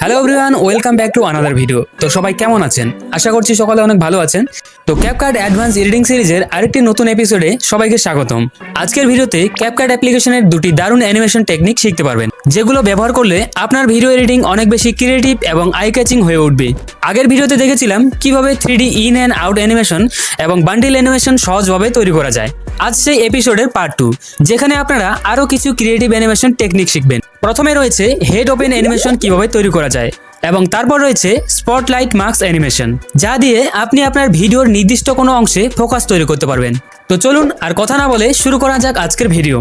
Hello everyone, welcome back to another video. তো সবাই কেমন আছেন? আশা করছি সকালে অনেক ভালো আছেন। তো ক্যাপকাট অ্যাডভান্স এডিটিং সিরিজের আরেকটি নতুন এপিসোডে সবাইকে স্বাগতম। আজকের ভিডিওতে ক্যাপকাট অ্যাপ্লিকেশনের দুটি দারুণ অ্যানিমেশন টেকনিক শিখতে পারবেন, যেগুলো ব্যবহার করলে আপনার ভিডিও এডিটিং অনেক বেশি ক্রিয়েটিভ এবং আই ক্যাচিং হয়ে উঠবে। আগের ভিডিওতে দেখেছিলাম কিভাবে 3D in and out animation এবং বান্ডিল অ্যানিমেশন সহজভাবে তৈরি করা যায়। আজ সেই এপিসোডের পার্ট 2, যেখানে আপনারা আরও কিছু ক্রিয়েটিভ অ্যানিমেশন টেকনিক শিখবেন। প্রথমে রয়েছে হেড ওপেন অ্যানিমেশন কিভাবে তৈরি করা যায়, এবং তারপর রয়েছে স্পটলাইট মাস্ক অ্যানিমেশন, যা দিয়ে আপনি আপনার ভিডিওর নির্দিষ্ট কোনো অংশে ফোকাস তৈরি করতে পারবেন। তো চলুন আর কথা না বলে শুরু করা যাক আজকের ভিডিও।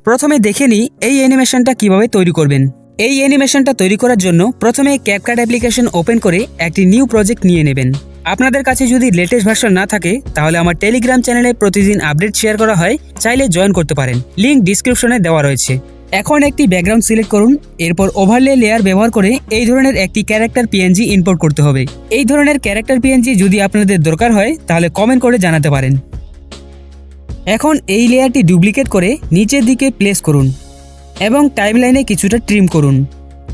প্রথমে দেখে নিই এই অ্যানিমেশনটা কিভাবে তৈরি করবেন। এই অ্যানিমেশনটা তৈরি করার জন্য প্রথমে ক্যাপকাট অ্যাপ্লিকেশন ওপেন করে একটি নিউ প্রজেক্ট নিয়ে নেবেন। আপনাদের কাছে যদি লেটেস্ট ভার্সন না থাকে তাহলে আমার টেলিগ্রাম চ্যানেলে প্রতিদিন আপডেট শেয়ার করা হয়, চাইলে জয়েন করতে পারেন, লিংক ডিসক্রিপশনে দেওয়া রয়েছে। এখন একটি ব্যাকগ্রাউন্ড সিলেক্ট করুন, এরপর ওভারলে লেয়ার ব্যবহার করে এই ধরনের একটি ক্যারেক্টার পিএনজি ইম্পোর্ট করতে হবে। এই ধরনের ক্যারেক্টার পিএনজি যদি আপনাদের দরকার হয় তাহলে কমেন্ট করে জানাতে পারেন। এখন এই লেয়ারটি ডুপ্লিকেট করে নিচের দিকে প্লেস করুন এবং টাইমলাইনে কিছুটা ট্রিম করুন।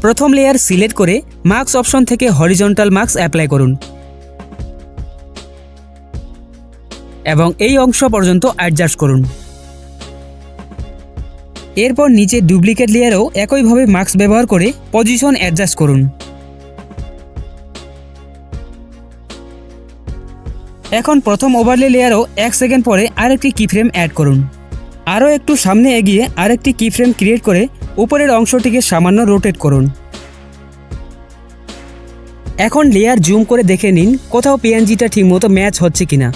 প্রথম লেয়ার সিলেক্ট করে মার্কস অপশন থেকে হরিজন্টাল মার্কস অ্যাপ্লাই করুন এবং এই অংশ পর্যন্ত অ্যাডজাস্ট করুন। এরপর নিচে ডুপ্লিকেট লেয়ারেও একইভাবে মার্কস ব্যবহার করে পজিশন অ্যাডজাস্ট করুন। এখন প্রথম ওভারলে লেয়ারও 1 সেকেন্ড পরে আরেকটি কিফ্রেম অ্যাড করুন। আরও একটু সামনে এগিয়ে আরেকটি কিফ্রেম ক্রিয়েট করে উপরের অংশটিকে সামান্য রোটেট করুন। এখন লেয়ার জুম করে দেখে নিন কোথাও পিএনজিটা ঠিকমতো ম্যাচ হচ্ছে কিনা।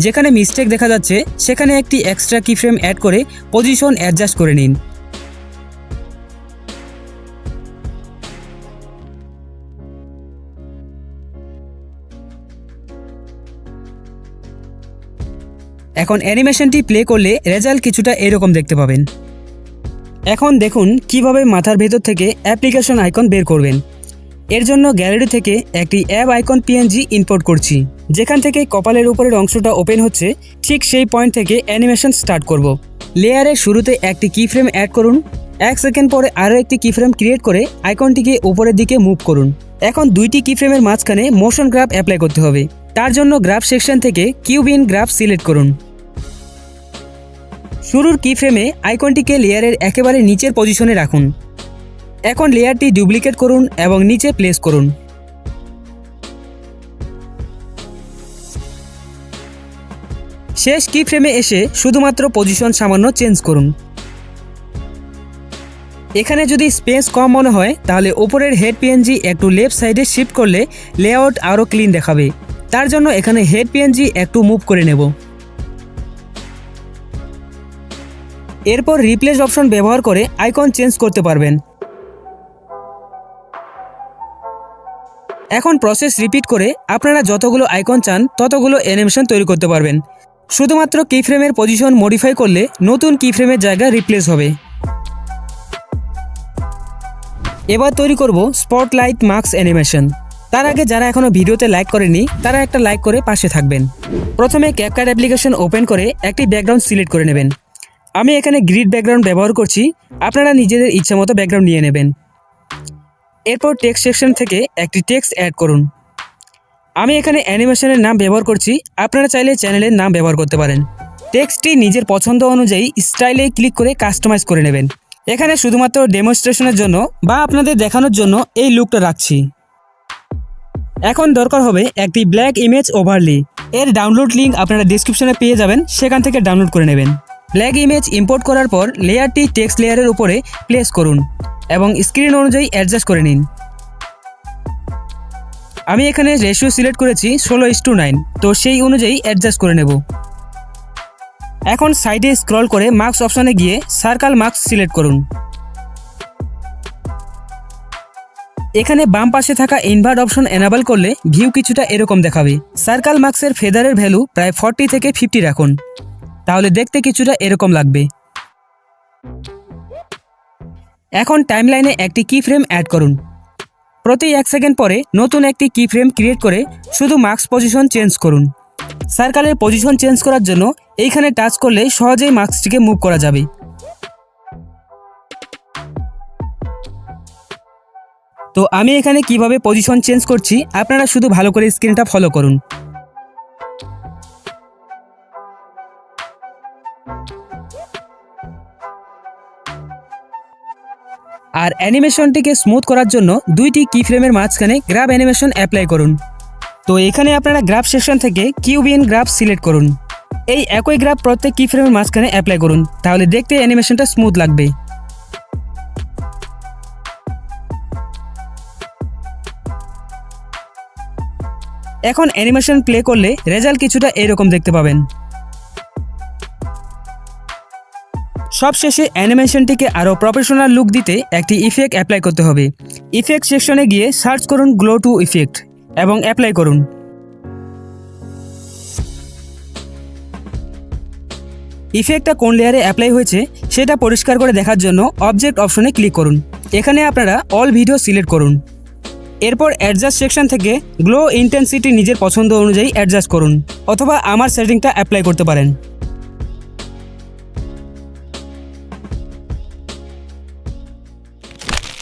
যেখানে মিস্টেক দেখা যাচ্ছে সেখানে একটি এক্সট্রা কিফ্রেম অ্যাড করে পজিশন অ্যাডজাস্ট করে নিন। এখন অ্যানিমেশনটি প্লে করলে রেজাল্ট কিছুটা এরকম দেখতে পাবেন। এখন দেখুন কিভাবে মাথার ভেতর থেকে অ্যাপ্লিকেশন আইকন বের করবেন। এর জন্য গ্যালারি থেকে একটি অ্যাপ আইকন পিএনজি ইম্পোর্ট করছি। যেখান থেকে কপালের উপরের অংশটা ওপেন হচ্ছে ঠিক সেই পয়েন্ট থেকে অ্যানিমেশন স্টার্ট করব। লেয়ারের শুরুতে একটি কিফ্রেম অ্যাড করুন। 1 সেকেন্ড পরে আরও একটি কিফ্রেম ক্রিয়েট করে আইকনটিকে উপরের দিকে মুভ করুন। এখন দুইটি কিফ্রেমের মাঝখানে মোশন গ্রাফ অ্যাপ্লাই করতে হবে। তার জন্য গ্রাফ সেকশন থেকে কিউব ইন গ্রাফ সিলেক্ট করুন। শুরুর কিফ্রেমে আইকনটিকে লেয়ারের একেবারে নিচের পজিশনে রাখুন। এখন লেয়ারটি ডুপ্লিকেট করুন এবং নিচে প্লেস করুন। শেষ কিফ্রেমে এসে শুধুমাত্র পজিশন সামান্য চেঞ্জ করুন। এখানে যদি স্পেস কম মনে হয় তাহলে উপরের হেড পিএনজি একটু লেফট সাইডে শিফট করলে লেআউট আরও ক্লিন দেখাবে। তার জন্য এখানে হেড পিএনজি একটু মুভ করে নেব। এরপর রিপ্লেস অপশন ব্যবহার করে আইকন চেঞ্জ করতে পারবেন। এখন প্রসেস রিপিট করে আপনারা যতগুলো আইকন চান ততগুলো অ্যানিমেশন তৈরি করতে পারবেন। শুধুমাত্র কিফ্রেমের পজিশন মডিফাই করলে নতুন কিফ্রেমের জায়গা রিপ্লেস হবে। এবার তৈরি করব স্পটলাইট মার্কস অ্যানিমেশন। তার আগে যারা এখনও ভিডিওতে লাইক করেনি তারা একটা লাইক করে পাশে থাকবেন। প্রথমে ক্যাপকাট অ্যাপ্লিকেশন ওপেন করে একটি ব্যাকগ্রাউন্ড সিলেক্ট করে নেবেন। আমি এখানে গ্রিড ব্যাকগ্রাউন্ড ব্যবহার করছি, আপনারা নিজেদের ইচ্ছামতো ব্যাকগ্রাউন্ড নিয়ে নেবেন। এরপর টেক্সট সেকশন থেকে একটি টেক্সট অ্যাড করুন। আমি এখানে অ্যানিমেশনের নাম ব্যবহার করছি, আপনারা চাইলে চ্যানেলের নাম ব্যবহার করতে পারেন। টেক্সটটি নিজের পছন্দ অনুযায়ী স্টাইলে ক্লিক করে কাস্টমাইজ করে নেবেন। এখানে শুধুমাত্র ডেমনস্ট্রেশনের জন্য বা আপনাদের দেখানোর জন্য এই লুকটা রাখছি। এখন দরকার হবে একটি ব্ল্যাক ইমেজ ওভারলি। এর ডাউনলোড লিঙ্ক আপনারা ডিসক্রিপশনে পেয়ে যাবেন, সেখান থেকে ডাউনলোড করে নেবেন। ব্ল্যাক ইমেজ ইম্পোর্ট করার পর লেয়ারটি টেক্সট লেয়ারের উপরে প্লেস করুন এবং স্ক্রিন অনুযায়ী অ্যাডজাস্ট করে নিন। আমি এখানে রেশিও সিলেক্ট করেছি 16:9, তো সেই অনুযায়ী অ্যাডজাস্ট করে নেব। এখন সাইডে স্ক্রল করে মার্কস অপশনে গিয়ে সার্কেল মার্কস সিলেক্ট করুন। এখানে বাম পাশে থাকা ইনভার্ট অপশন এনাবল করলে ভিউ কিছুটা এরকম দেখাবে। সার্কেল মার্কসের ফেদারের ভ্যালু প্রায় 40 থেকে 50 রাখুন, তাহলে দেখতে কিছুটা এরকম লাগবে। এখন টাইমলাইনে একটি কিফ্রেম অ্যাড করুন। প্রতি 1 সেকেন্ড পরে নতুন একটি কিফ্রেম ক্রিয়েট করে শুধু মার্কস পজিশন চেঞ্জ করুন। সার্কেলের পজিশন চেঞ্জ করার জন্য এইখানে টাচ করলে সহজেই মাস্কটিকে মুভ করা যাবে। তো আমি এখানে কিভাবে পজিশন চেঞ্জ করছি আপনারা শুধু ভালো করে স্ক্রিনটা ফলো করুন। আর অ্যানিমেশনটিকে স্মুথ করার জন্য দুইটি কি ফ্রেমের মাঝখানে গ্রাব অ্যানিমেশন অ্যাপ্লাই করুন। তো এখানে আপনারা গ্রাফ সেকশন থেকে কিউব ইন গ্রাফ সিলেক্ট করুন। এই একই গ্রাফ প্রত্যেক কি ফ্রেমের মাঝখানে অ্যাপ্লাই করুন, তাহলে দেখতে অ্যানিমেশনটা স্মুথ লাগবে। এখন অ্যানিমেশন প্লে করলে রেজাল্ট কিছুটা এরকম দেখতে পাবেন। সবশেষে অ্যানিমেশনটিকে আরও প্রফেশনাল লুক দিতে একটি ইফেক্ট অ্যাপ্লাই করতে হবে। ইফেক্ট সেকশনে গিয়ে সার্চ করুন গ্লো টু ইফেক্ট এবং অ্যাপ্লাই করুন। ইফেক্টটা কোন লেয়ারে অ্যাপ্লাই হয়েছে সেটা পরিষ্কার করে দেখার জন্য অবজেক্ট অপশনে ক্লিক করুন। এখানে আপনারা অল ভিডিও সিলেক্ট করুন। এরপর অ্যাডজাস্ট সেকশন থেকে গ্লো ইন্টেন্সিটি নিজের পছন্দ অনুযায়ী অ্যাডজাস্ট করুন, অথবা আমার সেটিংটা অ্যাপ্লাই করতে পারেন।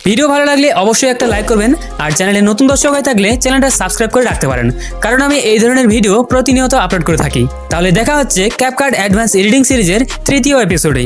ভিডিও ভালো লাগলে অবশ্যই একটা লাইক করবেন, আর চ্যানেলে নতুন দর্শক হয়ে থাকলে চ্যানেলটা সাবস্ক্রাইব করে রাখতে পারেন, কারণ আমি এই ধরনের ভিডিও প্রতিনিয়ত আপলোড করে থাকি। তাহলে দেখা হচ্ছে ক্যাপকাট অ্যাডভান্স এডিটিং সিরিজের 3য় এপিসোডে।